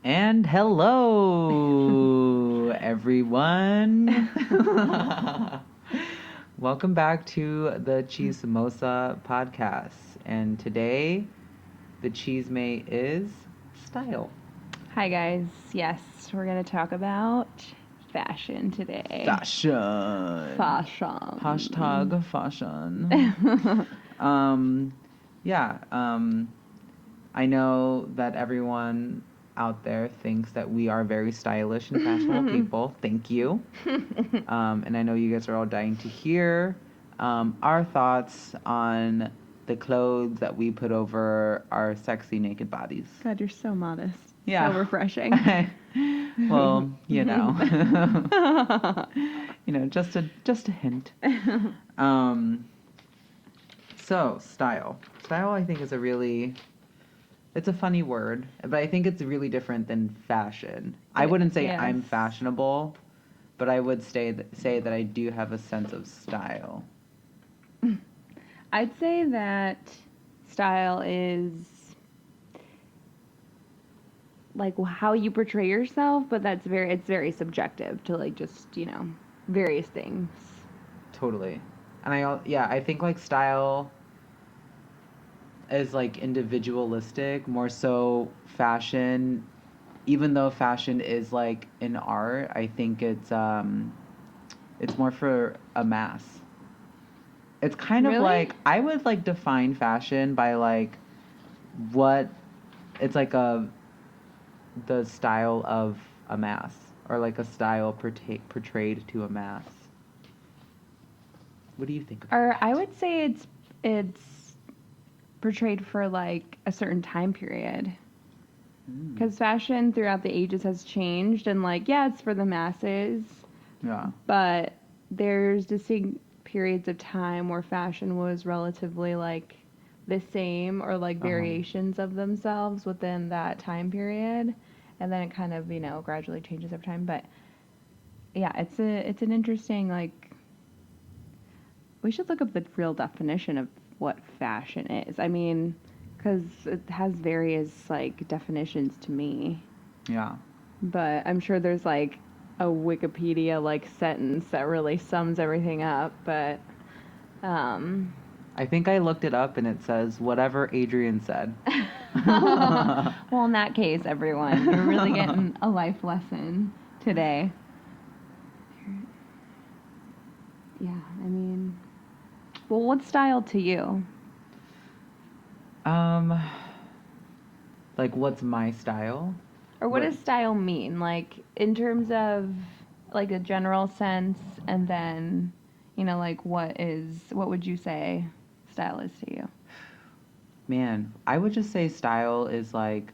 And hello, everyone. Welcome back to the Cheese Samosa podcast. And today, the cheese mate is Style. Hi guys. Yes, we're going to talk about fashion today. Fashion. Hashtag fashion. I know that everyone out there thinks that we are very stylish and fashionable people. Thank you. And I know you guys are all dying to hear our thoughts on the clothes that we put over our sexy naked bodies. God, you're so modest. Yeah. So refreshing. Well, just a hint. So style. Style, I think, is it's a funny word, but I think it's really different than fashion. I wouldn't say Yes. I'm fashionable, but I would say that I do have a sense of style. I'd say that style is like how you portray yourself, but it's very subjective to like just, various things. Totally. And I think like style is like individualistic, more so fashion. Even though fashion is like an art, I think it's more for a mass. It's kind of Really? like, I would like define fashion by like what it's like the style of a mass, or like a style portrayed to a mass. What do you think about that? I would say it's portrayed for like a certain time period. Because fashion throughout the ages has changed, and like, yeah, it's for the masses. Yeah. But there's distinct periods of time where fashion was relatively like the same, or like variations of themselves within that time period, and then it kind of gradually changes over time. But yeah, it's an interesting, like, we should look up the real definition of what fashion is. I mean, because it has various like definitions to me. Yeah. But I'm sure there's like a Wikipedia like sentence that really sums everything up. But I think I looked it up and it says whatever Adrian said. well, in that case, everyone, you're really getting a life lesson today. Yeah, I mean, well, what's style to you? Like, what's my style? Or what does style mean? Like, in terms of, like, a general sense, and then, like, what would you say style is to you? Man, I would just say style is, like,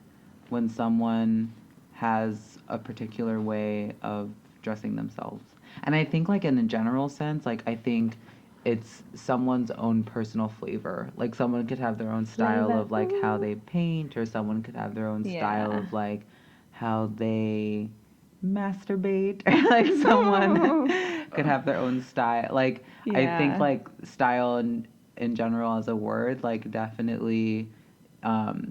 when someone has a particular way of dressing themselves. And I think, like, in a general sense, like, I think it's someone's own personal flavor. Like, someone could have their own style of, like, how they paint, or someone could have their own style of, like, how they masturbate. Like, someone could have their own style. Like, I think, like, style in general as a word, like, definitely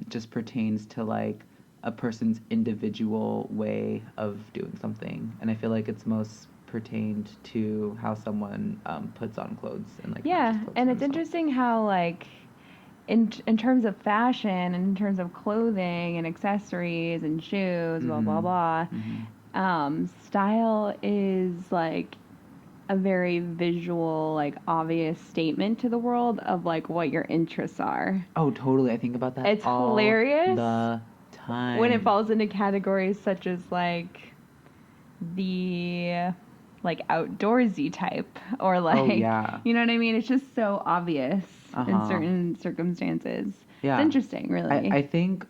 just pertains to, like, a person's individual way of doing something. And I feel like it's most pertained to how someone puts on clothes and like and it's interesting how like in terms of fashion and in terms of clothing and accessories and shoes, blah blah blah, style is like a very visual, like obvious statement to the world of like what your interests are. Oh, totally. I think about that. It's hilarious the time when it falls into categories such as like the like outdoorsy type, or like, you know what I mean? It's just so obvious in certain circumstances. Yeah. It's interesting, really. I think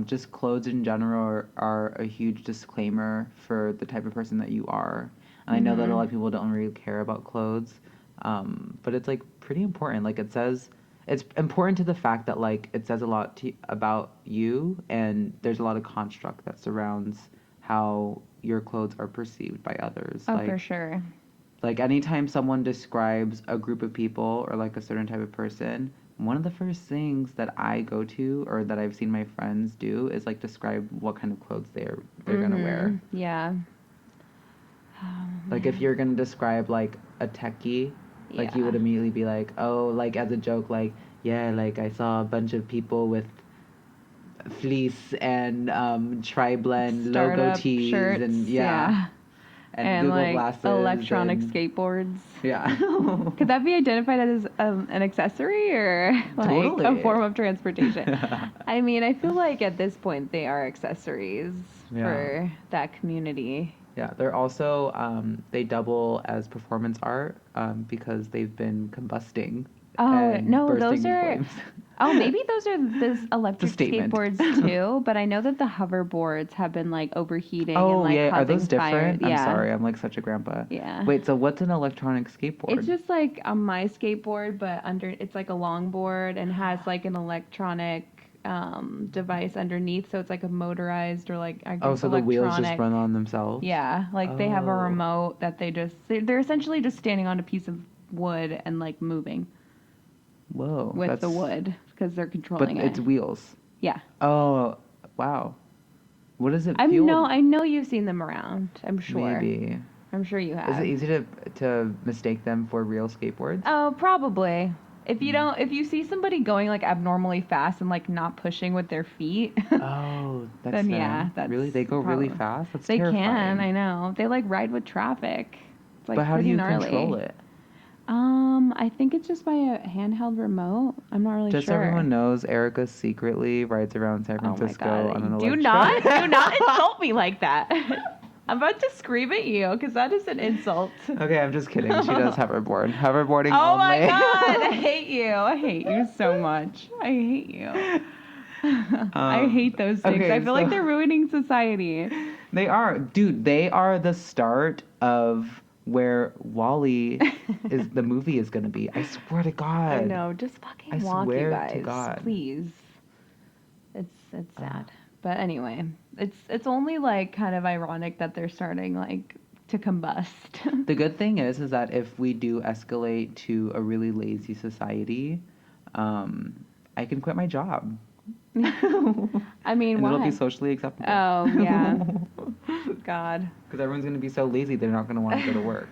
just clothes in general are a huge disclaimer for the type of person that you are. And I know that a lot of people don't really care about clothes, but it's like pretty important. Like, it says, it's important to the fact that like it says a lot about you, and there's a lot of construct that surrounds how your clothes are perceived by others. Oh, like, for sure. Like, anytime someone describes a group of people or like a certain type of person, one of the first things that I go to or that I've seen my friends do is like describe what kind of clothes they're gonna wear. Yeah. Oh, Like if man. you're gonna describe like a techie, like you Yeah. would immediately be like, oh, like as a joke, like yeah, like I saw a bunch of people with fleece and tri-blend logo Startup tees shirts, and yeah. and And Google like glasses electronic and skateboards. yeah. Could that be identified as an accessory or like a Totally. form of transportation? I mean, I feel like at this point they are accessories Yeah. for that community. Yeah, they're also they double as performance art because they've been combusting Oh, and no, bursting those in are. flames. Oh, maybe those are this It's a electric statement. skateboards too, but I know that the hoverboards have been like overheating and Oh like yeah, are causing those fire. different? I'm Yeah. sorry, I'm like such a grandpa. Yeah. Wait, so what's an electronic It's skateboard? just like on my skateboard, but under it's like a longboard and has like an electronic device underneath, so it's like a motorized or like I Oh, guess so the wheels just electronic. run on themselves? Yeah, like they have a Oh. remote that they're essentially just standing on a piece of wood and like moving Whoa, with the that's wood because they're but controlling it's it. wheels. Yeah. Oh, wow. What is it I'm no fueled? I know you've seen them around. I'm sure. Maybe. I'm sure you Is it have. easy to mistake them for real skateboards? Oh, probably. If you Mm. don't, if you see somebody going like abnormally fast and like not pushing with their feet, Oh, that's then them. yeah, that's Really? They go really probably. fast? That's They can, terrifying. I know. They like ride with traffic. It's But like how do pretty you control gnarly. it? I think it's just by a handheld remote. I'm not really Just so sure. everyone knows, Erica secretly rides around San Oh my Francisco on an god. Do electric. not insult me like that. I'm about to scream at you because that is an insult. Okay, I'm just kidding. She does hoverboard. Hoverboarding Oh only. my god, I hate you. I hate you so much. I hate you. I hate those things. Okay, I feel like they're ruining society. they are, dude. They are the start of where Wally is. The movie is gonna be. I swear to God. I know. Just fucking I walk, you swear guys. to God. Please. It's sad. But anyway, it's only like kind of ironic that they're starting like to combust. The good thing is that if we do escalate to a really lazy society, I can quit my job. I mean, And why? it'll be socially acceptable. Oh, yeah. God. Because everyone's going to be so lazy, they're not going to want to go to work.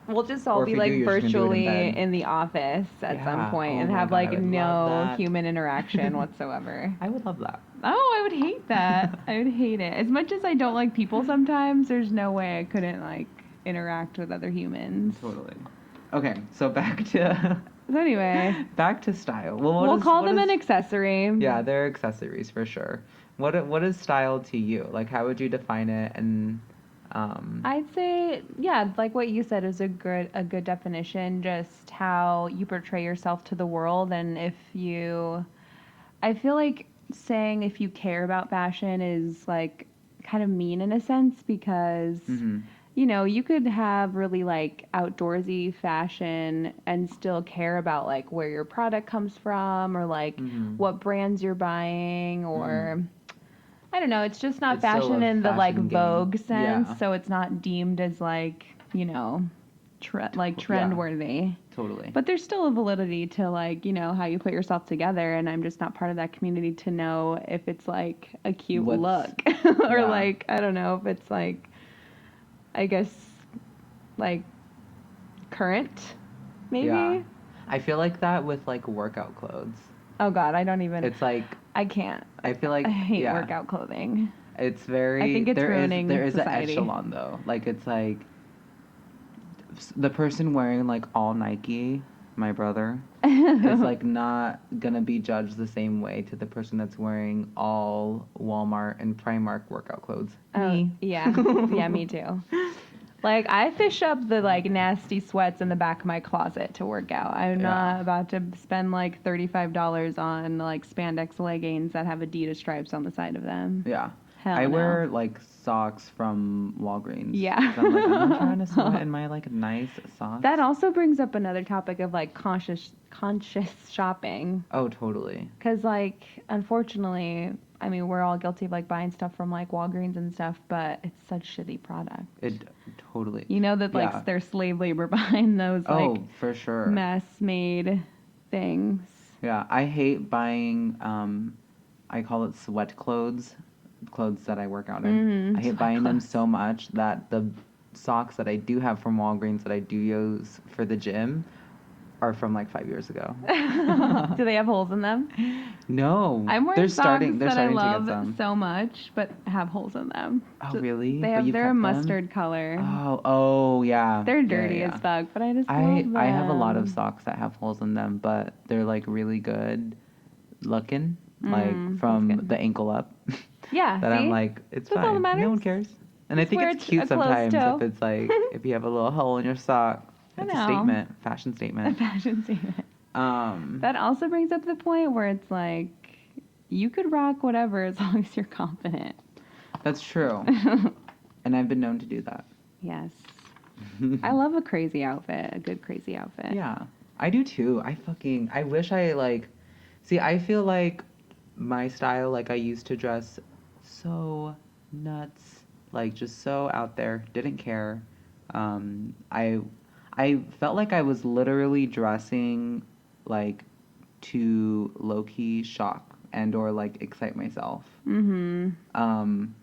We'll just all Or if be you do, like you're just gonna do it in virtually bed. in the office at some Yeah. point Oh and my have God, I like would love no that. human interaction whatsoever. I would love that. Oh, I would hate that. I would hate it. As much as I don't like people sometimes, there's no way I couldn't like interact with other humans. Totally. Okay, so back to So anyway, back to style. Well, what we'll is- call what them is- an accessory. Yeah, they're accessories for sure. What is style to you? Like, how would you define it? And I'd say, yeah, like what you said is a good definition. Just how you portray yourself to the world, and if you, I feel like saying if you care about fashion is like kind of mean in a sense because mhm. you know you could have really like outdoorsy fashion and still care about like where your product comes from or like Mhm. what brands you're buying or. I don't know. It's just not It's still fashion a in the like fashion game. Vogue sense, Yeah. so it's not deemed as like like Yeah. trend-worthy. Totally. But there's still a validity to like how you put yourself together, and I'm just not part of that community to know if it's like a cute What's- look or yeah. like I don't know if it's like I guess like current maybe. Yeah. I feel like that with like workout clothes. Oh God, I don't even. It's like I can't. I feel like I hate yeah, workout clothing. It's very. I think it's there is- ruining there is society. an echelon though. Like it's like the person wearing like all Nike, my brother, is like not gonna be judged the same way to the person that's wearing all Walmart and Primark workout clothes. Me. Yeah. Yeah, me too. Like, I fish up the, like, nasty sweats in the back of my closet to work out. I'm Yeah. not about to spend, like, $35 on, like, spandex leggings that have Adidas stripes on the side of them. Yeah. Hell I no. wear like socks from Walgreens. Yeah. 'Cause I'm like, I'm not trying to sweat in my like nice socks. That also brings up another topic of, like, conscious shopping. Oh, totally. Because, like, unfortunately, I mean, we're all guilty of, like, buying stuff from, like, Walgreens and stuff, but it's such shitty product. It totally. You know that, like, Yeah. there's slave labor behind those, like, Oh, for sure. mess-made things. Yeah, I hate buying, I call it sweat clothes that I work out in. I hate Sweat buying them clothes. so much that the socks that I do have from Walgreens that I do use for the gym are from like 5 years ago. Do they have holes in them? No, I'm wearing socks they're that I starting to get love some. so much, but have holes in them. Oh, really? But you've They're a kept them? mustard color. Oh, yeah. They're Yeah, yeah, dirty as yeah. fuck, but I just love I have a lot of them. socks that have holes in them, but they're like really good looking, like That's from good. the ankle up. Yeah, That I'm see? like, it's That's all that fine. No matters. one cares. And I Just think wear it's cute a closed sometimes if toe. it's like if you have a little hole in your sock. I It's a know. statement, fashion A statement. fashion statement. Um, That also brings up the point where it's like, you could rock whatever as long as you're confident. that's true. And I've been known to do that. Yes. I love a crazy outfit, a good crazy outfit. Yeah, I do too. I wish I like, see, I feel like my style, like I used to dress so nuts, like just so out there, didn't care. Um, I, I felt like I was literally dressing like to low key shock and or like excite myself. Mm-hmm. Um,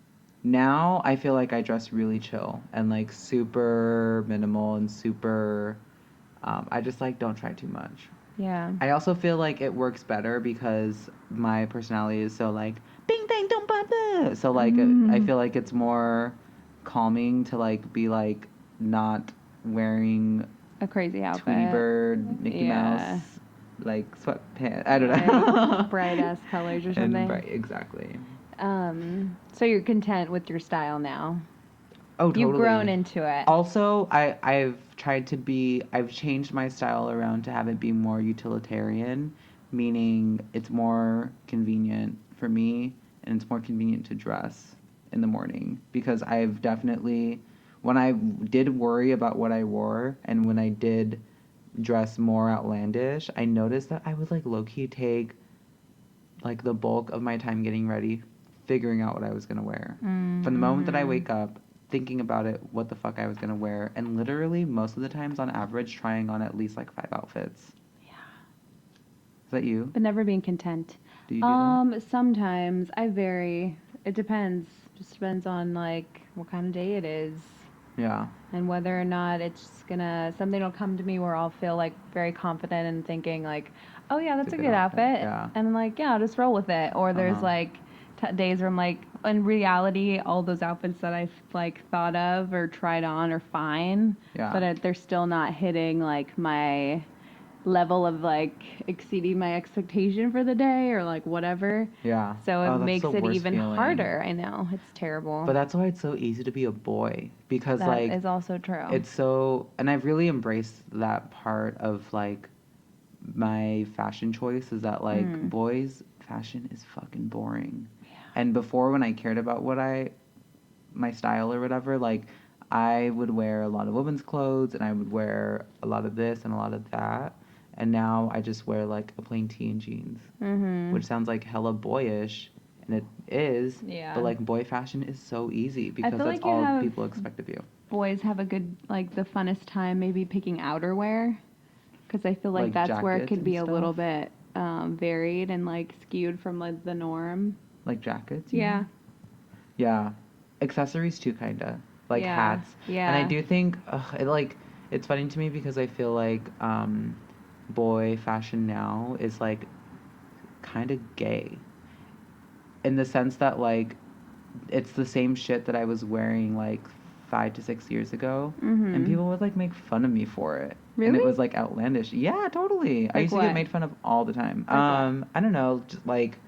Now I feel like I dress really chill and like super minimal and super. I just like don't try too much. Yeah. I also feel like it works better because my personality is so like bing bang don't bother. So like I Mm. feel like it's more calming to like be like not wearing A crazy Tweety outfit. Bird, Mickey Yeah. Mouse, like sweatpants. I don't know. Like bright ass colors or And something. bright, exactly. So you're content with your style now. Oh, You've grown totally. into it. Also, I've changed my style around to have it be more utilitarian, meaning it's more convenient for me and it's more convenient to dress in the morning because I've definitely, when I did worry about what I wore and when I did dress more outlandish, I noticed that I would like low key take like the bulk of my time getting ready, figuring out what I was gonna wear. From the moment that I Mm-hmm. wake up, thinking about it, what the fuck I was gonna wear, and literally most of the times on average trying on at least like 5 outfits. Yeah. Is that you? But never being content. Do you do that? Sometimes I vary. It depends. Just depends on like what kind of day it is Yeah. and whether or not it's gonna something will come to me where I'll feel like very confident and thinking like, oh yeah, It's that's a a good good outfit. outfit, Yeah. and I'm like, yeah, I'll just roll with it. Or there's Uh-huh. like days where I'm like, in reality, all those outfits that I've like thought of or tried on are fine, Yeah. but they're still not hitting like my level of like exceeding my expectation for the day or like whatever. Yeah. So it Oh, that's the makes it worst even feeling. harder. I know, it's terrible. But that's why it's so easy to be a boy because That like is also true. it's so and I've really embraced that part of like my fashion choice is that like boys fashion is fucking boring. And before when I cared about my style or whatever, like I would wear a lot of women's clothes and I would wear a lot of this and a lot of that. And now I just wear like a plain tee and jeans, which sounds like hella boyish, and it is. Yeah. But like boy fashion is so easy I because feel that's like you all have people expect of you. boys have a good like the funnest time maybe picking outerwear because I feel like Like that's where it jackets could and be a little stuff. bit varied and like skewed from like the norm. Like jackets, you Yeah. mean? Yeah, accessories too, kinda like Yeah. hats. And I Yeah. do think it's funny to me because I feel like boy fashion now is like kind of gay in the sense that like it's the same shit that I was wearing like 5 to 6 years ago, and people would like make fun of me for it. And it Really? was like outlandish. Yeah, totally. I Like used to get what? made fun of all the time. Like what? I don't know, just like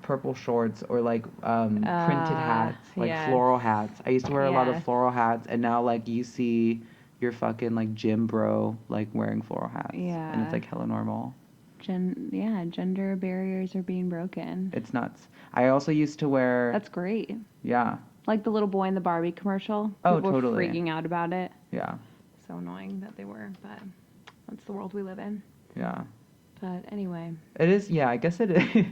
purple shorts or like printed hats, like Yes. floral hats. I used to wear a lot of Yes. floral hats, and now like you see your fucking like gym bro like wearing floral hats, and it's Yeah. like hella normal. Gender barriers are being broken. It's nuts. I also used to wear That's great. yeah. Like the little boy in the Barbie commercial. Oh, People were totally. freaking out about it. Yeah. So annoying that they were, but that's the world we live in. Yeah. But anyway. It is, yeah, I guess it is.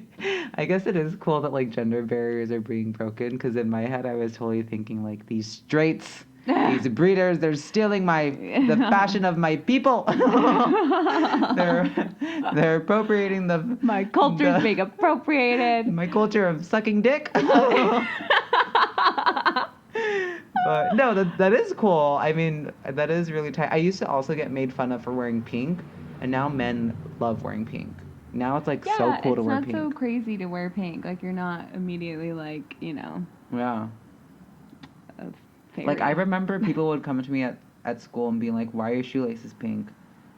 I guess it is cool that like gender barriers are being broken because in my head I was totally thinking like these straights These breeders, they're stealing the fashion of my people. they're appropriating my culture's being appropriated. My culture of sucking dick. But no, that is cool. I mean, that is really tight. I used to also get made fun of for wearing pink, and now men love wearing pink. Now it's like so cool to wear pink. It's not so crazy to wear pink. Like you're not immediately like, you know. Yeah. Like I remember people would come to me at school and be like, "Why are your shoelaces pink?"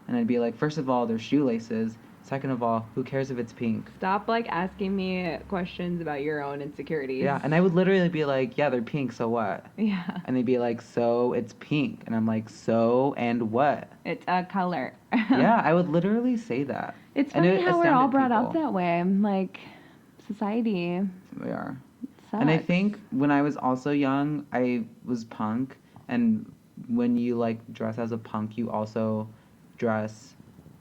And I'd be like, first of all, they're shoelaces. Second of all, who cares if it's pink? Stop, like, asking me questions about your own insecurities. Yeah, and I would literally be like, yeah, they're pink, so what? Yeah. And they'd be like, so it's pink. And I'm like, so and what? It's a color. Yeah, I would literally say that. It's funny how we're all brought up that way. Like, society. We are. Sucks. And I think when I was also young, I was punk. And when you, like, dress as a punk, you also dress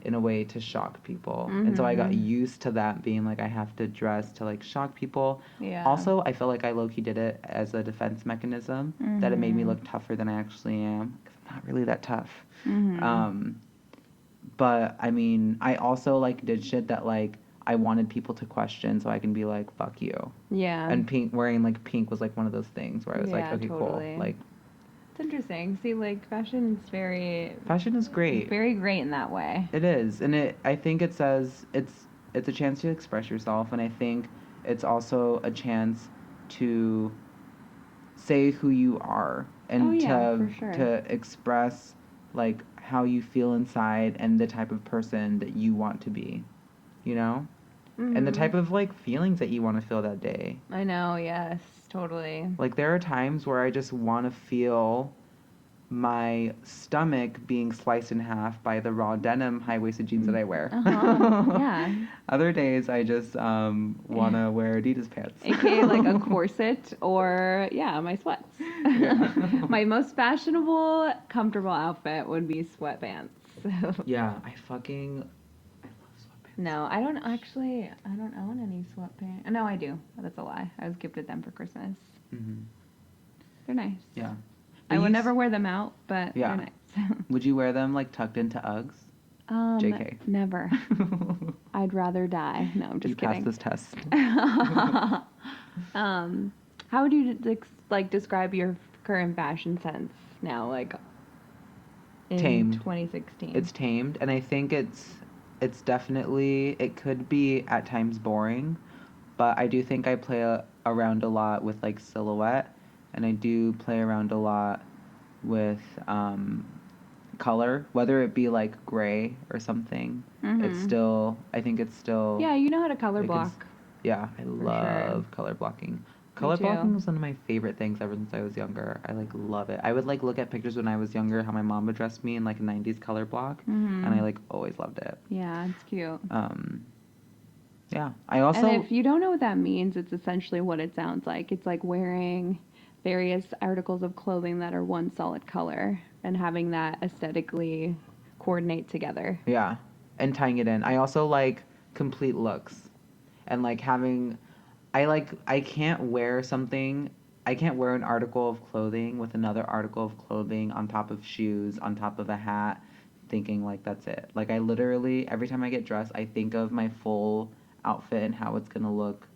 in a way to shock people. Mm-hmm. And so I got used to that being like I have to dress to like shock people. Yeah. Also, I feel like I low-key did it as a defense mechanism, that it made me look tougher than I actually am, because I'm not really that tough. But I mean, I also like did shit that like I wanted people to question so I can be like, fuck you. Yeah. And wearing like pink was like one of those things where I was like, okay, totally. Cool. Like, it's interesting. See, like, fashion is great. Very great in that way. It is. And I think it says it's a chance to express yourself, and I think it's also a chance to say who you are and to express like how you feel inside and the type of person that you want to be, you know? And the type of like feelings that you want to feel that day. I know, yes, totally. Like there are times where I just want to feel my stomach being sliced in half by the raw denim high-waisted jeans that I wear. Yeah. Other days I just want to wear Adidas pants. AKA like a corset or, my sweats. Yeah. My most fashionable, comfortable outfit would be sweatpants. Yeah, I love sweatpants. No, I don't own any sweatpants. No, I do. That's a lie. I was gifted them for Christmas. Mm-hmm. They're nice. Yeah. I would never wear them out, but they're nice. Would you wear them like tucked into Uggs? JK. Never. I'd rather die. No, I'm just kidding. You passed this test. How would you like describe your current fashion sense now, like in tamed. 2016? It's tamed, and I think it's definitely, it could be at times boring, but I do think I play around a lot with like silhouette. And I do play around a lot with color, whether it be like gray or something. It's still, I think it's still... Yeah, you know how to color block. Yeah, I love color blocking. Color blocking was one of my favorite things ever since I was younger. I like love it. I would like look at pictures when I was younger, how my mom would dress me in like a 90s color block. And I like always loved it. Yeah, it's cute. Yeah, I also... And if you don't know what that means, it's essentially what it sounds like. It's like wearing various articles of clothing that are one solid color and having that aesthetically coordinate together. Yeah, and tying it in. I also like complete looks. And like having... I can't wear an article of clothing with another article of clothing on top of shoes, on top of a hat, thinking like that's it. Like I literally, every time I get dressed, I think of my full outfit and how it's going to look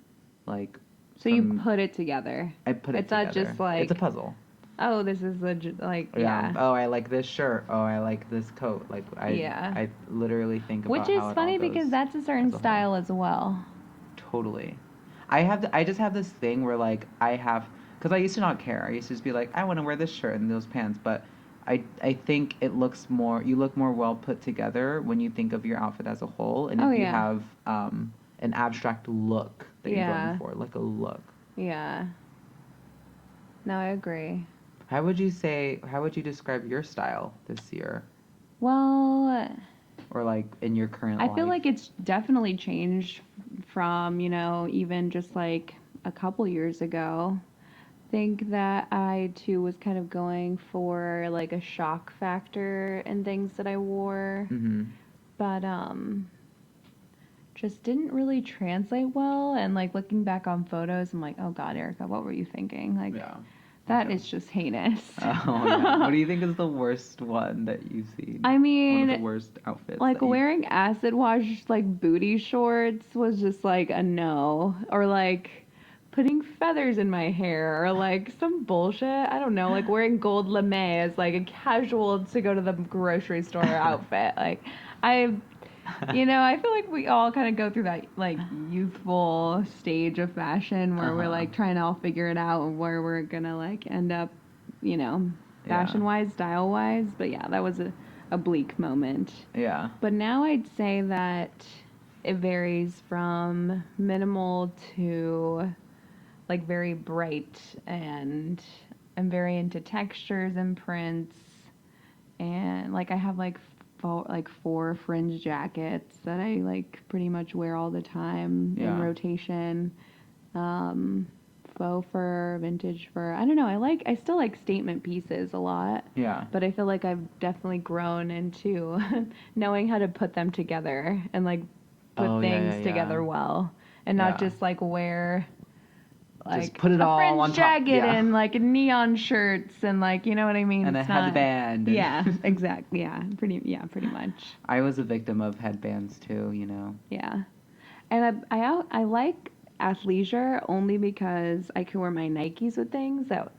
like... So you put it together. I put it together. It's not just like... It's a puzzle. Oh, this is like, yeah. Oh, I like this shirt. Oh, I like this coat. Like, I literally think about Which is funny because that's a certain style as well. Totally. I just have this thing where, like, because I used to not care. I used to just be like, I want to wear this shirt and those pants. But I think you look more well put together when you think of your outfit as a whole. And if you have an abstract look that you're going for, like a look. Yeah. No, I agree. How would you describe your style this year? Well... Or like in your current life? I feel like it's definitely changed from, even just like a couple years ago. I think that I too was kind of going for like a shock factor in things that I wore. Mm-hmm. But just didn't really translate well, and like looking back on photos I'm like, oh god, Erika, what were you thinking? Like That is just heinous. Oh, yeah. What do you think is the worst one that you've seen? I mean, one of the worst outfits. like that you- wearing acid wash like booty shorts was just like a no, or like putting feathers in my hair, or like some bullshit. I don't know, like wearing gold lame as like a casual to go to the grocery store outfit. Like I I feel like we all kind of go through that like youthful stage of fashion where we're like trying to all figure it out and where we're gonna like end up, fashion wise, style wise. But yeah, that was a bleak moment. Yeah. But now I'd say that it varies from minimal to like very bright, and I'm very into textures and prints, and like I have like four fringe jackets that I like pretty much wear all the time in rotation. Faux fur, vintage fur. I don't know. I still like statement pieces a lot. Yeah. But I feel like I've definitely grown into knowing how to put them together and like put things together well, and not just like wear like just put it a all fringe on top. jacket and like neon shirts and like, you know what I mean? And it's a headband. Yeah, exactly. Yeah, pretty much. I was a victim of headbands too, Yeah, and I like athleisure only because I can wear my Nikes with things that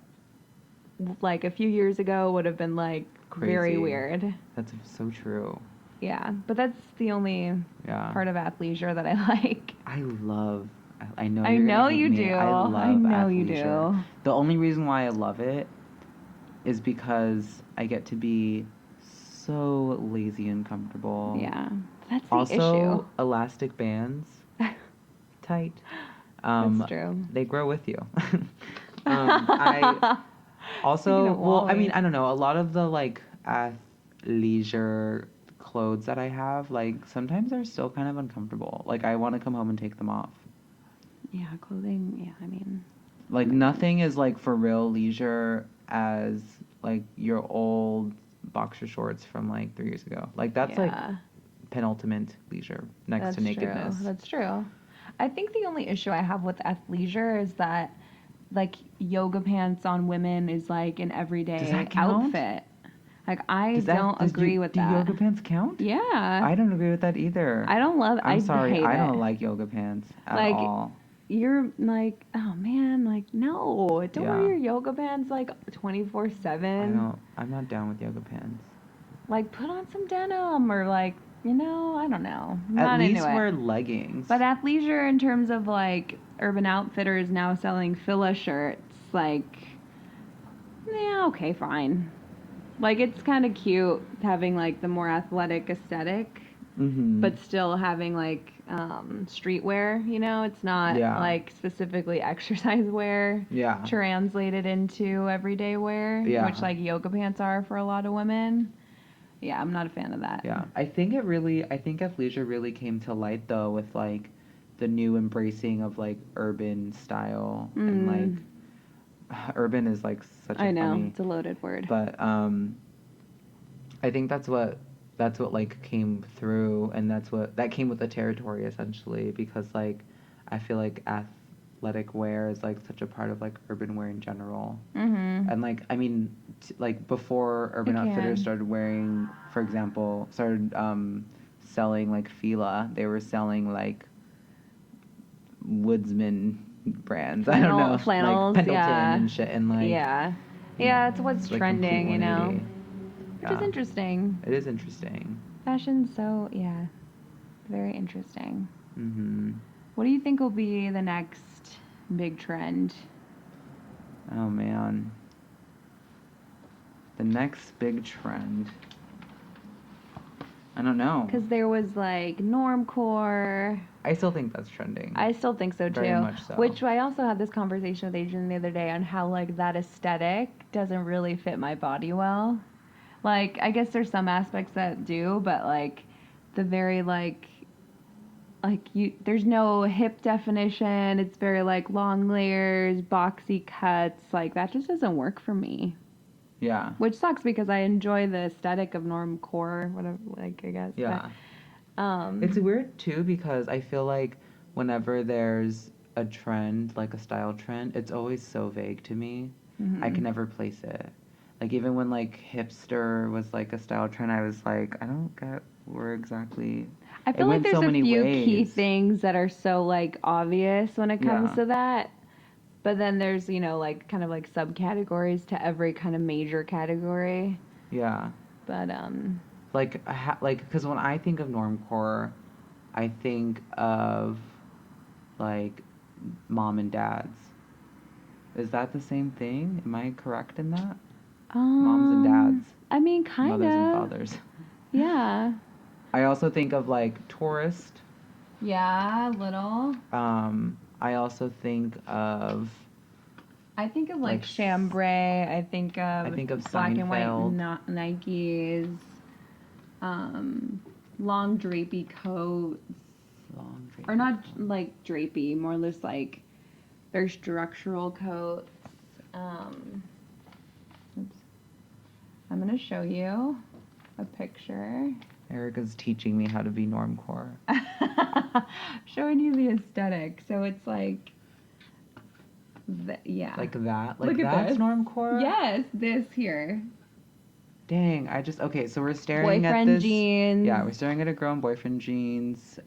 like a few years ago would have been like Crazy. very weird. That's so true. Yeah, but that's the only part of athleisure that I like. I love. I know. I You're know gonna hate you me. do. I love I know athleisure. you do. The only reason why I love it is because I get to be so lazy and comfortable. Yeah, that's the also, issue. elastic bands, tight. That's true. They grow with you. I also, well, I mean, I don't know. A lot of the like athleisure clothes that I have, like sometimes they're still kind of uncomfortable. Like I want to come home and take them off. Yeah, clothing. Yeah, I mean, like nothing is like for real leisure as like your old boxer shorts from like 3 years ago. Like that's like penultimate leisure next to nakedness. That's true. I think the only issue I have with athleisure is that like yoga pants on women is like an everyday outfit. Like I don't agree with that. Do yoga pants count? Yeah. I don't agree with that either. I don't love. I'm sorry. Hate I don't it. like yoga pants at all. You're like, oh man, like no, don't wear your yoga pants like 24/7. I'm not down with yoga pants. Like put on some denim or like, I don't know. At least wear leggings. But athleisure in terms of like Urban Outfitters now selling Fila shirts, like, yeah, okay, fine. Like it's kind of cute having like the more athletic aesthetic, but still having like streetwear. It's not like specifically exercise wear. Yeah. Translated into everyday wear, which like yoga pants are for a lot of women. Yeah, I'm not a fan of that. Yeah, I think athleisure really came to light though with like the new embracing of like urban style and like urban is like such a it's a loaded word. But I think that's what like came through, and that came with the territory essentially, because like I feel like athletic wear is like such a part of like urban wear in general. And like I mean like before Urban Outfitters started selling like Fila, they were selling like Woodsman brands. I don't know, flannels, like Pendleton and shit, and like it's what's like trending, which is interesting. It is interesting. Fashion's so very interesting. What do you think will be the next big trend? Oh man, the next big trend. I don't know. Because there was like normcore. I still think that's trending. I still think so too. Very much so. Which I also had this conversation with Adrian the other day on how like that aesthetic doesn't really fit my body well. Like I guess there's some aspects that do, but like the very there's no hip definition. It's very like long layers, boxy cuts. Like that just doesn't work for me. Yeah. Which sucks because I enjoy the aesthetic of normcore, whatever, like, I guess. Yeah. But, it's weird, too, because I feel like whenever there's a trend, like a style trend, it's always so vague to me. I can never place it. Like, even when, like, hipster was, like, a style trend, I was like, I don't get where exactly... I It feel like went there's so a many few key ways. things that are so like obvious when it comes Yeah. to that. But then there's, you know, like kind of like subcategories to every kind of major category. Yeah. But Like, because when I think of normcore, I think of, like, mom and dads. Is that the same thing? Am I correct in that? Moms and dads, I mean kind mothers and of. fathers. Yeah. I also think of, like, tourist. Yeah, little. I also think of, I think of like like, chambray. I think I of think of black and white Seinfeld. Nikes. Long drapey coats. Long Or not like drapey, more or less like very structural coats. Oops. I'm gonna show you a picture. Erika's teaching me how to be normcore. Showing you the aesthetic. So it's like, yeah. Like that? Like, Look at that's this. normcore? Yes, this here. Dang, okay, so we're staring at Boyfriend this. jeans. Yeah, we're staring at a girl in boyfriend jeans.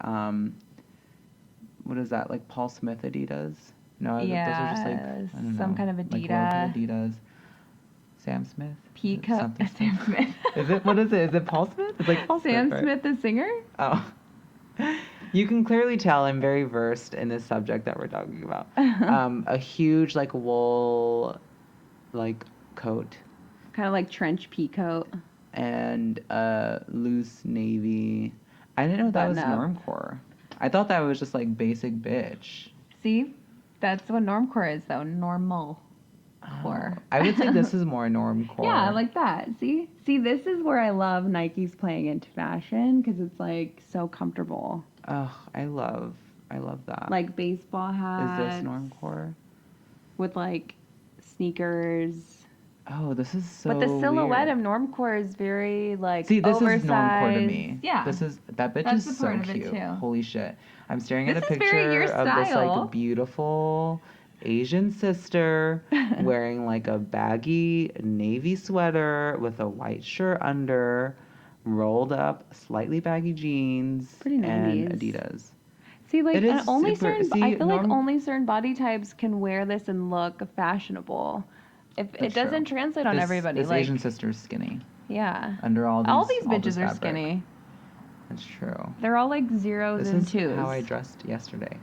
What is that? Like Paul Smith Adidas? No, those are just like, I don't some know. kind of Like local Adidas. Adidas. Sam Smith? Peacock. Something Sam Smith. Is it? What is it? Is it Paul Smith? It's like Paul Sam Smith, right? Smith, the singer? Oh. You can clearly tell I'm very versed in this subject that we're talking about. A huge, like, wool, like, coat. Kind of like trench pea coat. And loose navy. I didn't know that was Button up. normcore. I thought that was just, like, basic bitch. See? That's what normcore is, though. Normal core. Oh, I would say this is more normcore. Yeah, like that. See? See, this is where I love Nike's playing into fashion because it's, like, so comfortable. Oh, I love that. Like baseball hats. Is this normcore? With, like, sneakers. Oh, this is so But the silhouette weird. of normcore is very, like, See, this oversized. is normcore to me. Yeah. That bitch That's is the so part of it, cute. too. Holy shit. I'm staring at This a is very your picture of this, style. like, beautiful Asian sister wearing, like, a baggy navy sweater with a white shirt under, rolled up, slightly baggy jeans, Pretty and 90s. Adidas. See, like, It is only super- certain. see, I feel like norm- only certain body types can wear this and look fashionable. If it That's doesn't true. translate on everybody, This like Asian sister's skinny. yeah, Under all these bitches this are fabric. skinny. That's true. They're all like zeros This and is twos. how I dressed yesterday.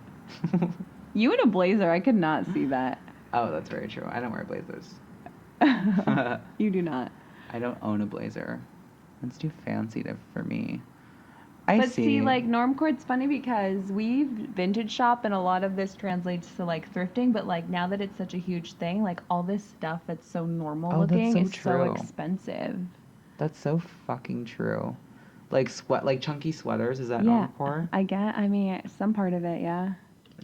You in a blazer, I could not see that. Oh, that's very true. I don't wear blazers. You do not. I don't own a blazer. It's too fancy for me. But see, like normcore, it's funny because we vintage shop and a lot of this translates to like thrifting. But like now that it's such a huge thing, like all this stuff that's so normal looking is so expensive. That's so fucking true. Like like chunky sweaters. Is that Yeah, normcore? I mean, some part of it, yeah.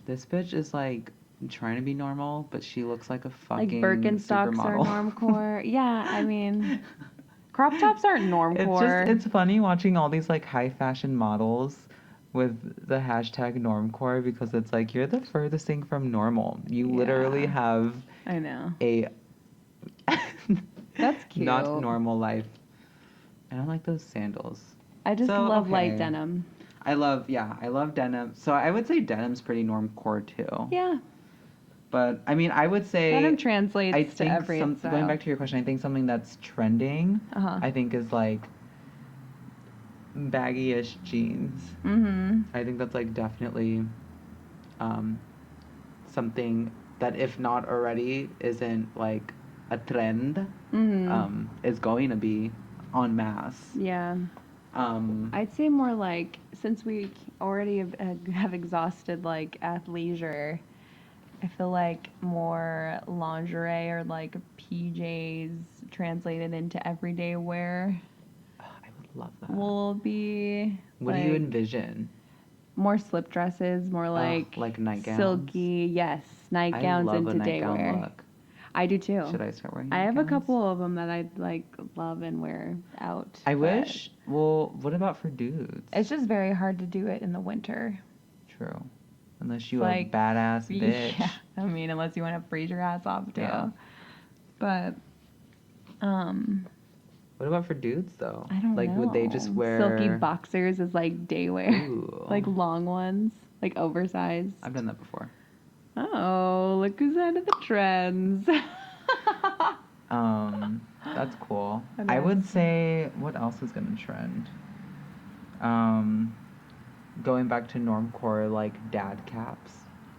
This bitch is like trying to be normal, but she looks like a fucking like Birkenstocks are normcore. Yeah, I mean, crop tops aren't normcore. It's funny watching all these like high fashion models with the hashtag normcore because it's like you're the furthest thing from normal. You literally have I know. a That's cute. not normal life. I don't like those sandals. I just love light denim. I love denim. So I would say denim's pretty normcore too. Yeah. But I mean, I would say denim translates to every style. Going back to your question, I think something that's trending, I think is like baggy-ish jeans. Mm-hmm. I think that's like definitely something that if not already isn't like a trend, is going to be en masse. Yeah. I'd say more like, since we already have exhausted like athleisure, I feel like more lingerie or like PJs translated into everyday wear. Oh, I would love that. Will be. What do you envision? More slip dresses, more like nightgowns. Silky, yes, nightgowns into day wear. Look. I do too. Should I start wearing? I have nightgowns? a couple of them that I like love and wear out. I wish. Well, what about for dudes? It's just very hard to do it in the winter. True. Unless you a badass bitch. Yeah. I mean, unless you want to freeze your ass off too. Yeah. But, What about for dudes though? I don't Like, know. would they just wear Silky boxers as like day wear, Ooh. like long ones, like oversized. I've done that before. Oh, look who's out of the trends. That's cool. It I would is. say, what else is gonna trend? Going back to normcore, like dad caps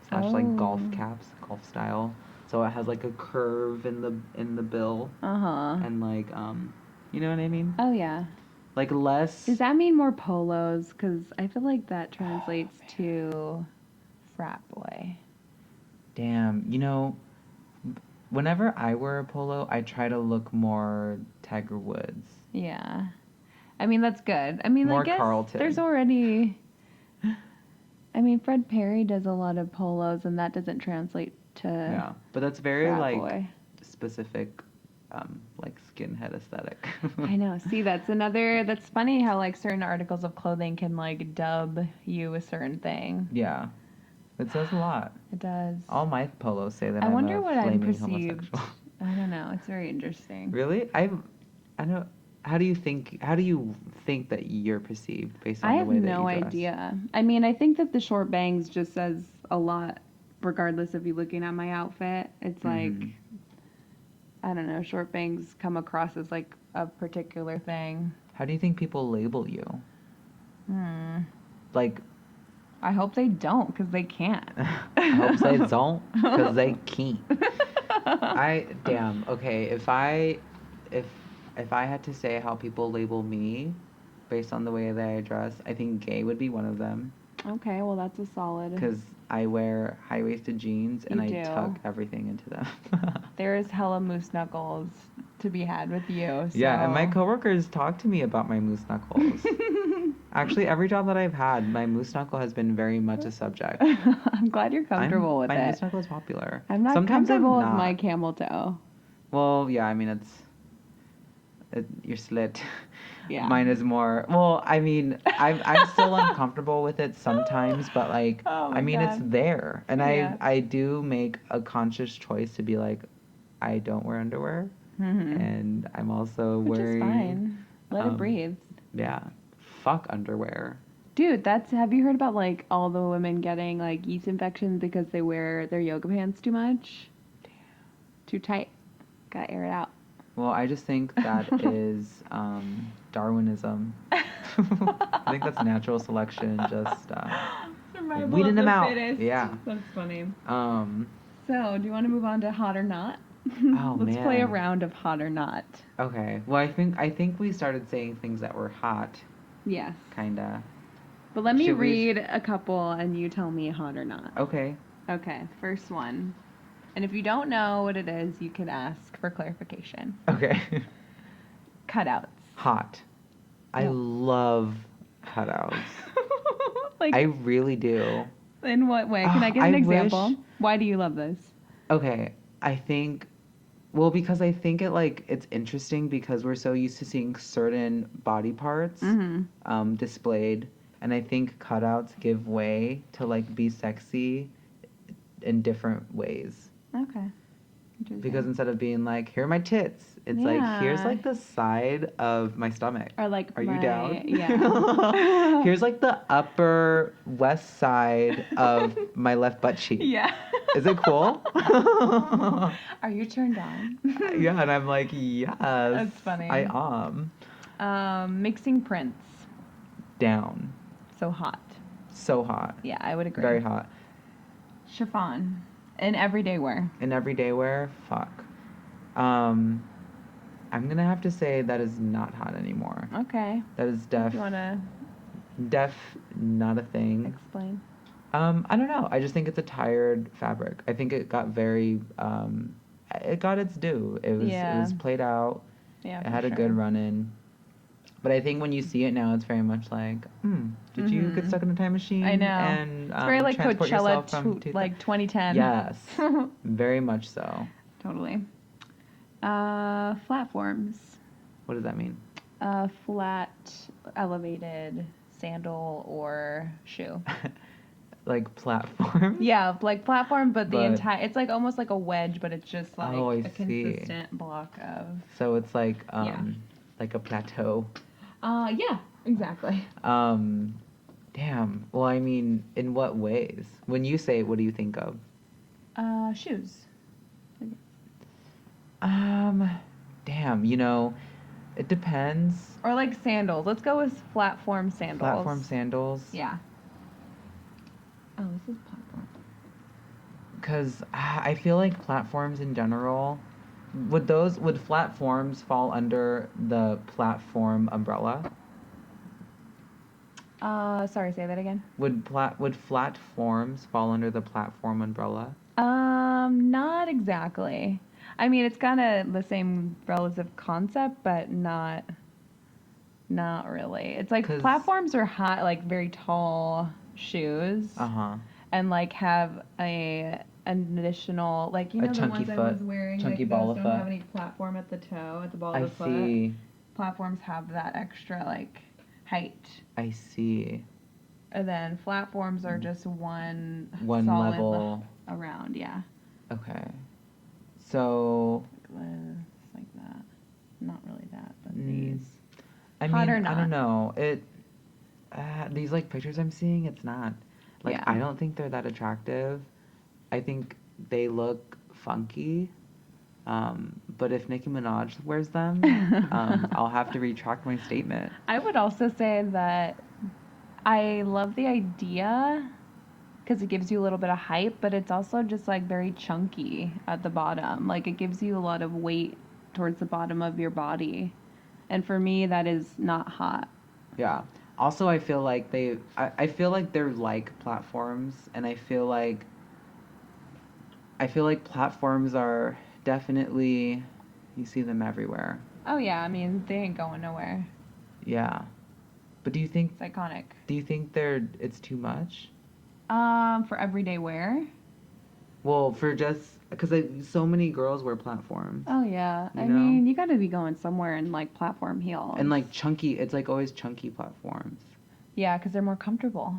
slash like golf Oh. caps, golf style. So it has like a curve in the bill Uh-huh. and like you know what I mean? Oh, yeah. Like less. Does that mean more polos? Because I feel like that translates to frat boy. Damn, you know, whenever I wear a polo, I try to look more Tiger Woods. Yeah. I mean, that's good. I mean, More I guess Carlton. there's already... I mean, Fred Perry does a lot of polos, and that doesn't translate to Yeah, but that's very frat like boy. specific, like skinhead aesthetic. I know. See, that's funny how like certain articles of clothing can like dub you a certain thing. Yeah, it says a lot. It does. All my polos say that I I'm wonder a what I'm flaming perceived. homosexual. I don't know. It's very interesting. Really? I don't. How do you think? How do you think that you're perceived based on I the have way that no you dress? idea. I mean, I think that the short bangs just says a lot, regardless of you looking at my outfit. It's like, Mhm. I don't know, short bangs come across as like a particular thing. How do you think people label you? Like, I hope they don't, because they can't. I hope they don't, because they can't. Okay, if if I had to say how people label me based on the way that I dress, I think gay would be one of them. Okay, well, that's a solid. Because I wear high-waisted jeans and You I do. tuck everything into them. There's hella moose knuckles to be had with you. So. Yeah, and my coworkers talk to me about my moose knuckles. Actually, every job that I've had, my moose knuckle has been very much a subject. I'm glad you're comfortable with my it. moose knuckle is popular. I'm not Sometimes comfortable I'm with my not. camel toe. Well, yeah, I mean, you're slit. Yeah. Mine is more. Well, I mean, I'm still uncomfortable with it sometimes, but like, Oh my I mean, it's God. there, and Yeah. I do make a conscious choice to be like, I don't wear underwear, and I'm also Which wearing. is fine. Let it breathe. Yeah, fuck underwear. Dude, have you heard about like all the women getting like yeast infections because they wear their yoga pants too much? Damn. Too tight. Gotta air it out. Well, I just think that is Darwinism. I think that's natural selection, just weeding them out. Fittest. Yeah. That's funny. So, do you want to move on to hot or not? Oh, Let's play a man. round of hot or not. Okay. Well, I think we started saying things that were hot, Yes. kinda. But let me Should we- read a couple and you tell me hot or not. Okay. Okay, first one. And if you don't know what it is, you could ask for clarification. Okay. Cutouts. Hot. I Yeah. love cutouts. Like, I really do. in what way? Can I get I an example? wish- Why do you love this? Okay, I think, well, because I think it's interesting because we're so used to seeing certain body parts displayed, and I think cutouts give way to like be sexy in different ways. Okay. Because instead of being like, here are my tits, it's like, here's Yeah. like the side of my stomach. Or like, Are you down? Yeah. Here's like the upper west side of my left butt cheek. Yeah. Is it cool? Are you turned on? Yeah, and I'm like, yes. That's funny. I am. Mixing prints. Down. So hot. So hot. Yeah, I would agree. Very hot. Chiffon. In everyday wear. In everyday wear, fuck. I'm gonna have to say that is not hot anymore. Okay. That is You want to not a thing. explain? I don't know. I just think it's a tired fabric. I think it got very it got its due. It was played out. Yeah, It had a good run in. But I think when you see it now, it's very much like, did you get stuck in a time machine? I know. And It's very like transport yourself Coachella, from like 2010. Yes, very much so. Totally. Platforms. What does that mean? Flat, elevated sandal or shoe. Like platforms? Yeah, like platform, but the But- entire, it's like almost like a wedge, but it's just like Oh, I a see. consistent block of. So it's like Yeah. like a plateau. Yeah, exactly. Damn. Well, I mean, in what ways? When you say it, what do you think of? Shoes. Damn, it depends. Or like sandals. Let's go with platform sandals. Platform sandals. Yeah. Oh, this is platform. Because I feel like platforms in general, would platforms fall under the platform umbrella? Sorry, say that again. Would flat forms fall under the platform umbrella? Not exactly. I mean, it's kind of the same relative concept, but not really. It's like 'Cause- platforms are high, like very tall shoes, Uh-huh. and like have an additional, like, you A know, the chunky ones I foot, was wearing, chunky like ball those of don't foot. have any platform at the toe, at the ball I of the foot. see. Platforms have that extra like height. I see. And then platforms are just one One solid level. around, yeah. Okay. So, It's like that. Not really that, but Mm, these. I Hot mean, or I not? don't know. These like pictures I'm seeing, it's not. Like, Yeah. I don't think they're that attractive. I think they look funky. But if Nicki Minaj wears them, I'll have to retract my statement. I would also say that I love the idea because it gives you a little bit of hype, but it's also just like very chunky at the bottom. Like it gives you a lot of weight towards the bottom of your body. And for me, that is not hot. Yeah. Also, I feel like I feel like they're like platforms, and I feel like platforms are definitely, you see them everywhere. Oh, yeah. I mean, they ain't going nowhere. Yeah. But do you think It's iconic. it's too much? For everyday wear. Well, for just because so many girls wear platforms. Oh, yeah. You I know? mean, you got to be going somewhere in like platform heels. And like chunky, it's like always chunky platforms. Yeah, because they're more comfortable.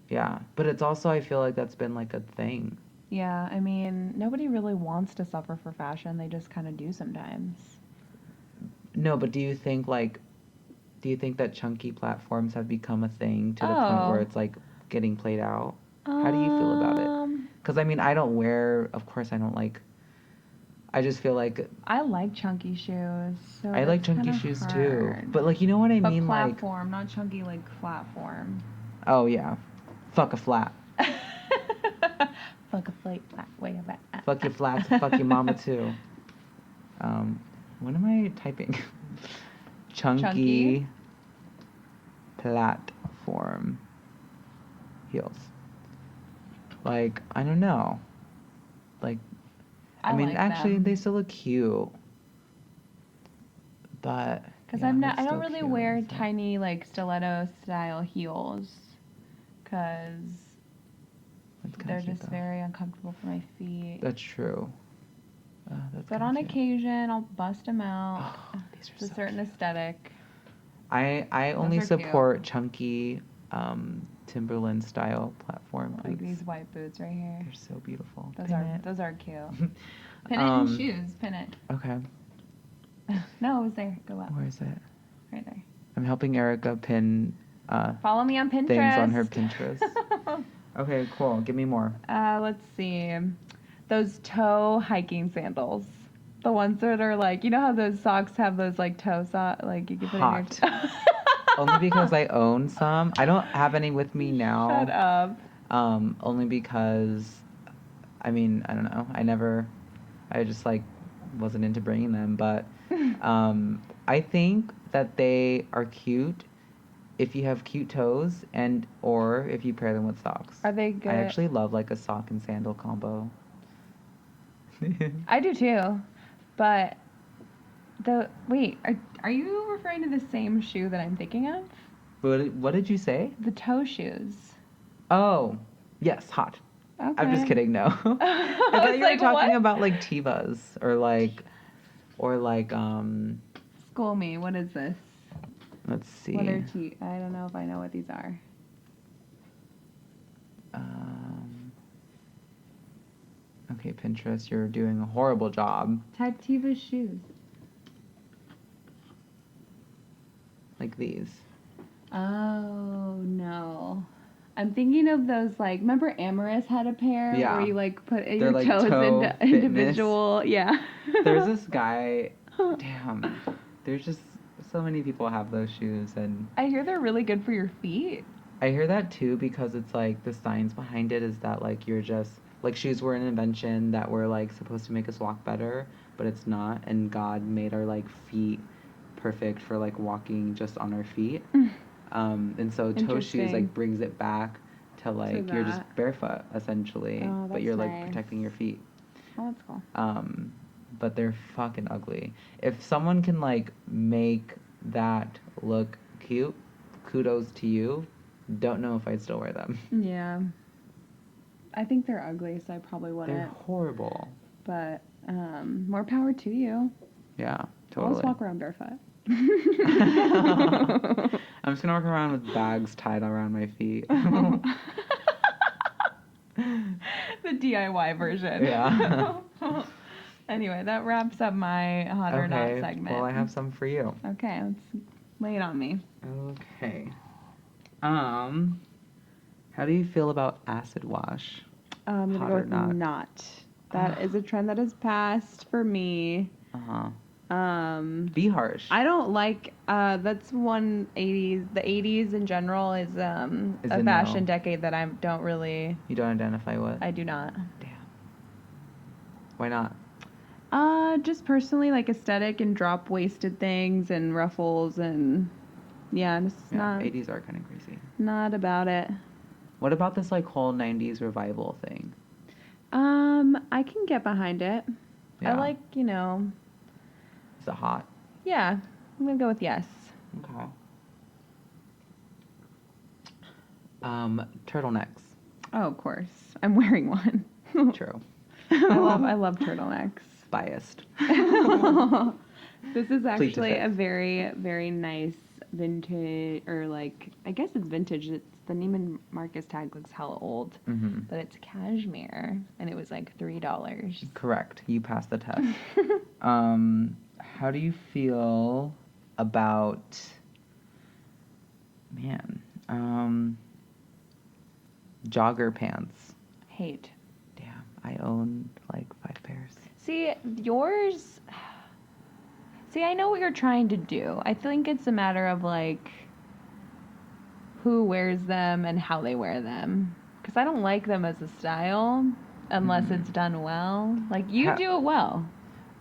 Yeah, but it's also, I feel like that's been like a thing. Yeah, I mean, nobody really wants to suffer for fashion. They just kind of do sometimes. No, but do you think that chunky platforms have become a thing to the point where Oh. it's like getting played out? How do you feel about it? Because I mean, of course, I don't like. I just feel like I like chunky shoes. So I like that's chunky kinda shoes too. hard. But like, you know what I But mean? Like, platform, not chunky like platform. oh yeah, fuck a flat. Fuck a plate, flat, way about. Fuck your flats, fuck your mama too. What am I typing? Chunky platform heels. Like, I don't know. Like, I mean, like actually, them. they still look cute. But Because yeah, I that's don't still really cute, wear isn't it? tiny like stiletto style heels. Because That's kinda they're cute, just though. very uncomfortable for my feet. That's true. That's But kinda on cute. occasion, I'll bust them out. Oh, these are It's a so certain cute. aesthetic. I only are cute. support chunky Timberland style platform boots. Like these white boots right here. They're so beautiful. Those Pin are it. those are cute. Pin it in shoes. Pin it. Okay. No, it was there. Go up. Where is it? Right there. I'm helping Erica pin Follow me on Pinterest. things on her Pinterest. Okay, cool. Give me more. Let's see. Those toe hiking sandals. The ones that are like, you know how those socks have those like toe socks, like you can put Hot. in your toe. Only because I own some. I don't have any with me now. Shut up. Only because, I mean, I don't know. I just like wasn't into bringing them. But I think that they are cute if you have cute toes or if you pair them with socks. Are they good? I actually love like a sock and sandal combo. I do too, but wait, are you referring to the same shoe that I'm thinking of? What did you say? The toe shoes. Oh, yes, hot. Okay. I'm just kidding. No, I I thought was you were like, talking what? about like Tevas or like School me. What is this? let's see. What are I don't know if I know what these are. Okay, Pinterest, you're doing a horrible job. Type Tiva's shoes. Like these. Oh, no. I'm thinking of those, like, remember Amorous had a pair Yeah. where you, like, put They're your like toes toe into fitness. individual. Yeah. There's this guy, damn, there's just so many people have those shoes, and I hear they're really good for your feet. I hear that too because it's like the science behind it is that like you're just like shoes were an invention that were like supposed to make us walk better, but it's not, and God made our like feet perfect for like walking just on our feet. And so toe shoes Interesting. like brings it back to like you're just that. barefoot essentially, Oh, but that's you're like nice. protecting your feet. Oh, that's cool. But they're fucking ugly. If someone can like make that look cute, kudos to you. Don't know if I'd still wear them. Yeah. I think they're ugly, so I probably They're wouldn't. horrible. But more power to you. Yeah, I'll totally. just walk around barefoot. I'm just gonna walk around with bags tied around my feet. The DIY version. Yeah. Anyway, that wraps up my hot or not segment. Well, I have some for you. Okay, let's lay it on me. Okay. How do you feel about acid wash? I'm gonna Hot go or with not? not. That is a trend that has passed for me. Be harsh. I don't like that's one 80s. The 80s in general is a a fashion no. decade that I don't really. You don't identify with? I do not. Damn. Why not? Just personally, like aesthetic and drop waisted things and ruffles and yeah, it's Yeah, not 80s are kind of crazy. not about it. What about this like whole 90s revival thing? I can get behind it. Yeah. I like, Is it hot? yeah. I'm gonna go with yes. Okay. Turtlenecks. Oh, of course. I'm wearing one. True. I love turtlenecks. Biased. This is actually fit. a very, very nice vintage, or like, I guess it's vintage. It's the Neiman Marcus tag looks hella old, Mm-hmm. but it's cashmere, and it was like $3. Correct. You passed the test. How do you feel about, jogger pants? Hate. Damn, I own like 5 pairs. See, yours. See, I know what you're trying to do. I think it's a matter of like who wears them and how they wear them. Because I don't like them as a style unless it's done well. Like you do it well.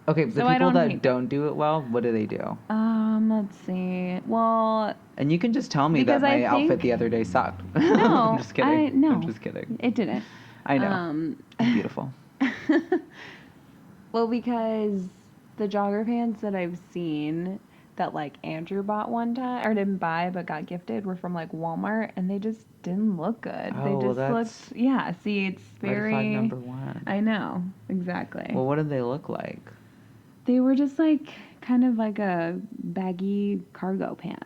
Okay, but So the I people don't that hate don't do it well, what do they do? Let's see. Well, And you can just tell me that Because I my outfit think- the other day sucked. No, I'm just kidding. no. I'm just kidding. it didn't. I know. I'm beautiful. Well, because the jogger pants that I've seen that like Andrew bought one time or didn't buy but got gifted were from like Walmart, and they just didn't look good. Oh, They well, just that's looked. Yeah. See, it's very. Red flag number 1. I know exactly. Well, what do they look like? They were just like kind of like a baggy cargo pant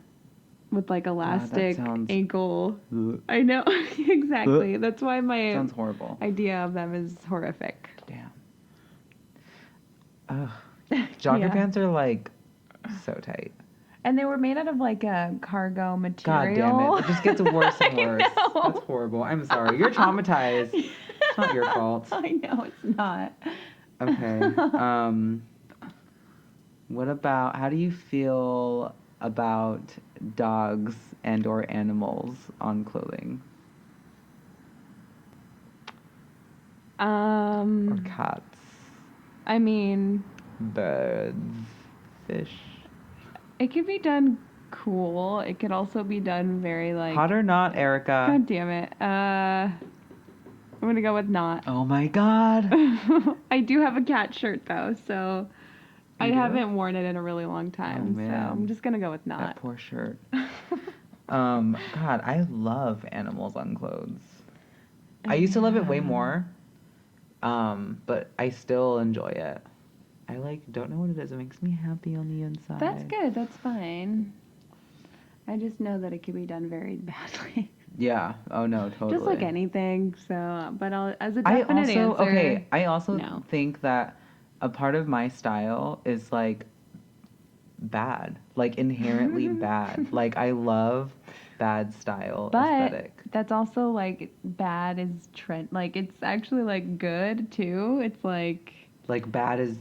with like elastic sounds- ankle. Ugh. I know exactly. That's why my Sounds horrible. idea of them is horrific. Damn. Ugh. Jogger Yeah. pants are like so tight. And they were made out of like a cargo material. God damn it. It just gets worse and I worse. know. That's horrible. I'm sorry. You're traumatized. It's not your fault. I know it's not. Okay. What about, how do you feel about dogs and or animals on clothing? Or cats? I mean, Birds? Fish? it could be done cool. It could also be done very like. Hot or not, Erica? God damn it. I'm gonna go with not. Oh my god. I do have a cat shirt though, so I You do? haven't worn it in a really long time. Oh, man. So I'm just gonna go with That not. poor shirt. God, I love animals on clothes. I used to love it way more, but I still enjoy it. I don't know what it is. It makes me happy on the inside. That's good. That's fine. I just know that it could be done very badly. Yeah. Oh no, totally. Just like anything. So, but as a I definite also answer, okay. I also no. think that a part of my style is like bad, like inherently bad. Like I love bad style But aesthetic. that's also like bad is trend. Like it's actually like good too. It's like Like bad is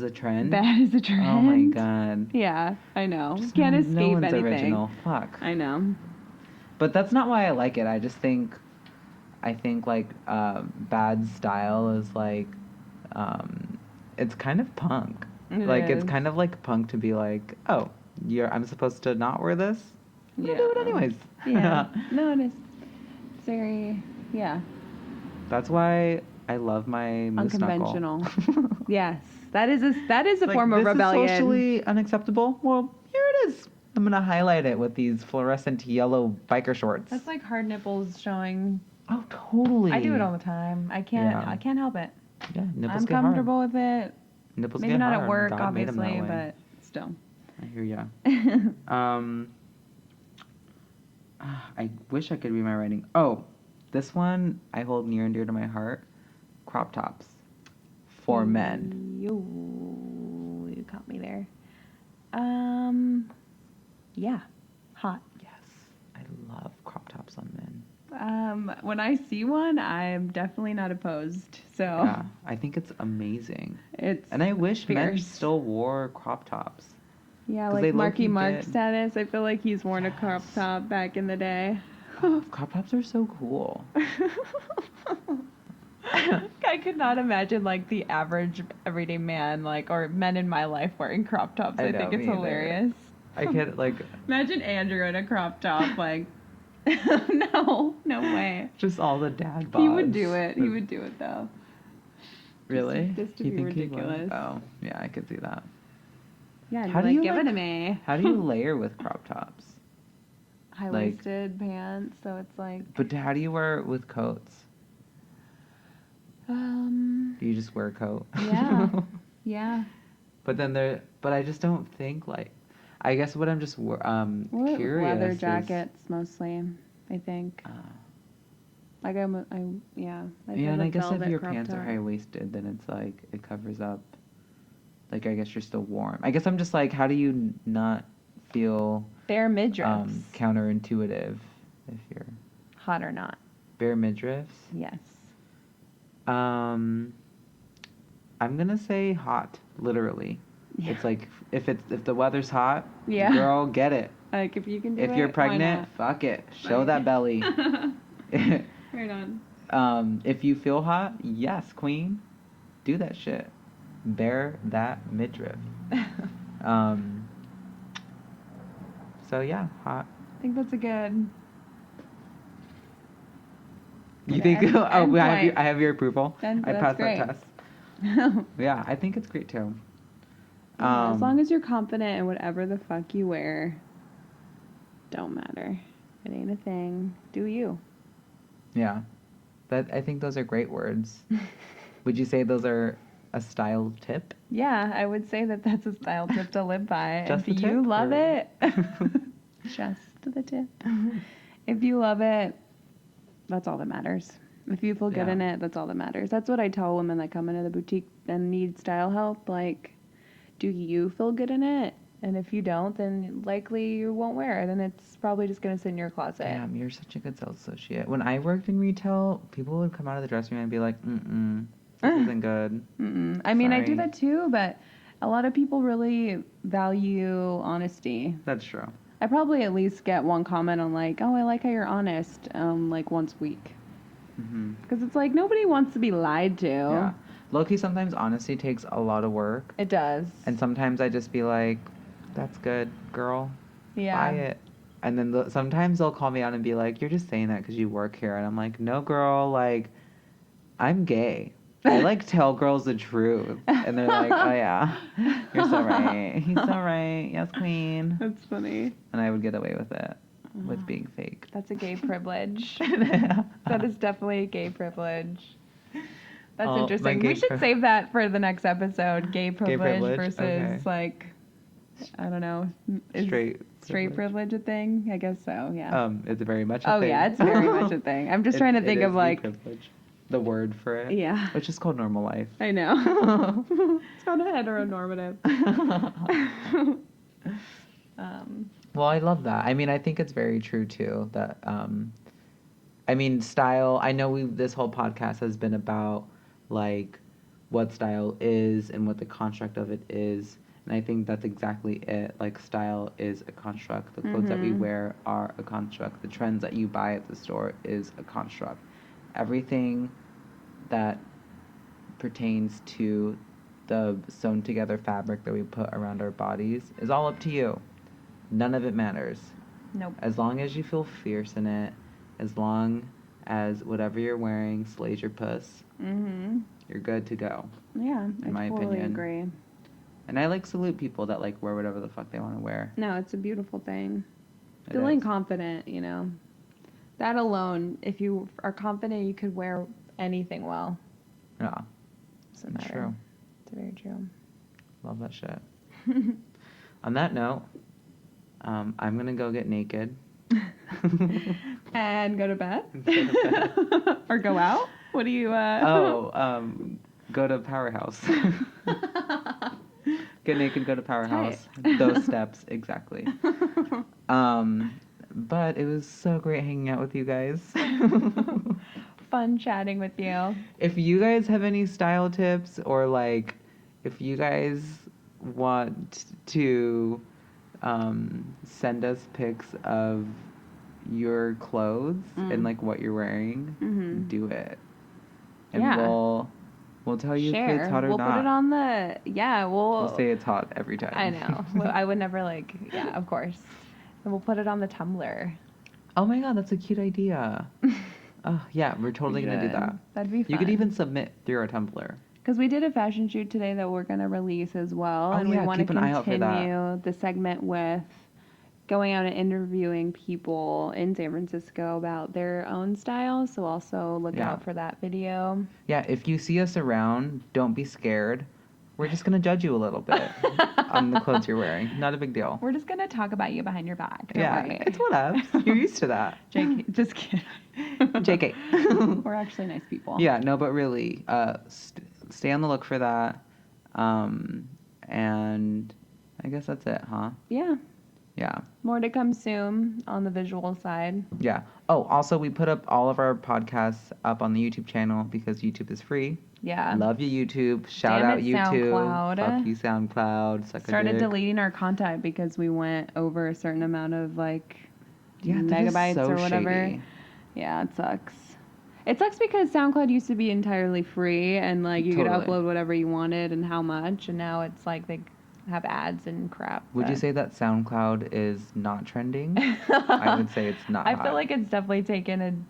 a trend. bad is a trend. Oh my god. Yeah, I know. Just Can't no escape one's anything. original. Fuck. I know. But that's not why I like it. I think like bad style is like it's kind of punk. It Like it's is. kind of like punk to be like, oh, I'm supposed to not wear this. I'm gonna do it anyways. Yeah. No, it's very, yeah, That's why I love my moose unconventional. knuckle. Yes, that is a Like, form of this rebellion. is socially unacceptable. Well, here it is. I'm gonna highlight it with these fluorescent yellow biker shorts. That's like hard nipples showing. Oh, totally. I do it all the time. I can't. Yeah. I can't help it. Yeah, nipples I'm get comfortable with it. hard. Nipples Maybe get not hard. at work, God made 'em that obviously, way. but still. I hear ya. I wish I could read my writing. Oh, this one I hold near and dear to my heart. Crop tops for men. You caught me there. Yeah, hot. Yes, I love crop tops on men. When I see one, I'm definitely not opposed. So Yeah, I think it's amazing. it's And I wish men fierce. still wore crop tops. Yeah, 'Cause they like Marky low-key Mark did. status. I feel like he's worn a crop Yes. top back in the day. Crop tops are so cool. I could not imagine like the average everyday man, like or men in my life wearing crop tops. I I know, think it's me either. hilarious. I can't like Imagine Andrew in a crop top, like no way. just all the dad bods. He would do it. He would do it though. Really? Just to You be think he would? ridiculous. Oh, yeah, I could see that. Yeah, How do like you, give it like- to me. How do you layer with crop tops? High waisted pants, so it's like But how do you wear it with coats? Do you just wear a coat? yeah. Yeah. But I just don't think like. I guess what I'm just curious Leather is, jackets mostly, I think. Like I yeah, like and a I guess if velvet your crop pants are top. high waisted, then it's like it covers up. Like I guess you're still warm. I guess I'm just like, how do you not feel Bare midriffs, counterintuitive if you're hot or not? bare midriffs? Yes. I'm gonna say hot, literally. Yeah. It's like if the weather's hot, Yeah. girl, get it. Like if you can do it. If you're why pregnant, not? fuck it. Show Right. that belly. Right on. If you feel hot, yes, queen, do that shit. Bear that midriff. So yeah, hot. I think that's a good. You Yeah, think? and I have your approval. And I that's passed great. that test. Yeah, I think it's great too. As long as you're confident in whatever the fuck you wear, don't matter. It ain't a thing. Do you? Yeah, I think those are great words. Would you say those are a style tip? Yeah, I would say that that's a style tip to live by. Just if the you tip, love or- it, just the tip. If you love it, that's all that matters. If you feel good Yeah. in it, that's all that matters. That's what I tell women that come into the boutique and need style help. Like, do you feel good in it? And if you don't, then likely you won't wear it, and it's probably just gonna sit in your closet. Damn, you're such a good sales associate. When I worked in retail, people would come out of the dressing room and be like, this isn't good. I mean, I do Sorry. that too, but a lot of people really value honesty. That's true. I probably at least get one comment on like, oh, I like how you're honest, like once a week. Mm-hmm. Because it's like nobody wants to be lied to. Yeah. Low-key, sometimes honesty takes a lot of work. It does. And sometimes I just be like, that's good, girl. Yeah. Buy it. And then sometimes they'll call me out and be like, you're just saying that because you work here. And I'm like, no, girl, like, I'm gay. I like tell girls the truth. And they're like, oh, yeah, you're so right. He's so right. Yes, queen. That's funny. And I would get away with it, with being fake. That's a gay privilege. That is definitely a gay privilege. That's Oh, my interesting. gay We should pri- save that for the next episode. Gay privilege, privilege? versus Okay. like I don't know. Is straight privilege a thing? I guess so, yeah. It's very much a thing. Oh, yeah, it's very much a thing. I'm just trying to think of, like... privilege. The word for it. Yeah. Which is called normal life. I know. It's called a heteronormative. Well, I love that. I mean, I think it's very true, too, that, I mean, style, I know this whole podcast has been about, like, what style is and what the construct of it is. And I think that's exactly it. Like, style is a construct. The clothes that we wear are a construct. The trends that you buy at the store is a construct. Everything that pertains to the sewn together fabric that we put around our bodies is all up to you. None of it matters. Nope. As long as you feel fierce in it, as long as whatever you're wearing slays your puss, you're good to go. Yeah, in my totally opinion. agree. And I like salute people that like wear whatever the fuck they want to wear. No, it's a beautiful thing. It Feeling is. confident, you know. That alone, if you are confident, you could wear anything well. Yeah, Doesn't that's matter. true. It's very true. Love that shit. On that note, I'm gonna go get naked. And go to bed? Go to bed. Or go out? What do you, Go to Powerhouse. Get naked, go to Powerhouse. Those steps, exactly. But it was so great hanging out with you guys. Fun chatting with you. If you guys have any style tips, or like if you guys want to send us pics of your clothes and like what you're wearing, do it. And we'll tell you if it's hot or not. We'll put it on the... Yeah, We'll say it's hot every time. I know. I would never like... Yeah, of course. And we'll put it on the Tumblr. Oh my god, that's a cute idea. Oh, yeah, we're totally going to do that. That'd be fun. You could even submit through our Tumblr. Because we did a fashion shoot today that we're going to release as well. And we want to continue the segment with going out and interviewing people in San Francisco about their own style. So also look out for that video. Yeah, if you see us around, don't be scared. We're just going to judge you a little bit on the clothes you're wearing. Not a big deal. We're just going to talk about you behind your back. Don't worry. It's whatever. You're used to that. JK, just kidding. JK. We're actually nice people. Yeah, no, but really, stay on the look for that. And I guess that's it, huh? Yeah. Yeah. More to come soon on the visual side. Yeah. Oh, also, we put up all of our podcasts up on the YouTube channel because YouTube is free. Yeah. Love you, YouTube. Shout out YouTube. SoundCloud. Fuck you, SoundCloud. Started deleting our content because we went over a certain amount of megabytes or whatever. Shady. Yeah, it sucks. It sucks because SoundCloud used to be entirely free and you could upload whatever you wanted and how much, and now it's like they have ads and crap. Would you say that SoundCloud is not trending? I would say it's not. I feel like it's definitely taken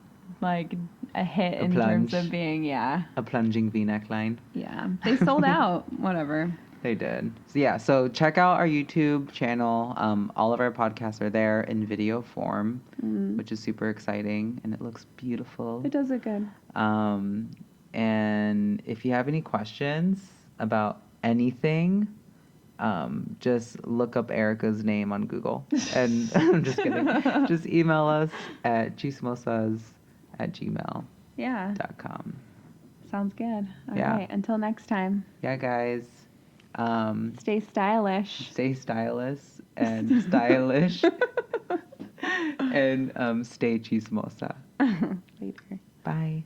a hit in terms of being, a plunging V-neck line. Yeah. They sold out. Whatever. They did. So check out our YouTube channel. All of our podcasts are there in video form, which is super exciting, and it looks beautiful. It does look good. And if you have any questions about anything, just look up Erika's name on Google. And I'm just kidding. Just email us at chismosas@gmail.com. Yeah. Sounds good. All right. Until next time. Yeah, guys. Stay stylish. Stay stylish and stylish. And stay chismosa. Later. Bye.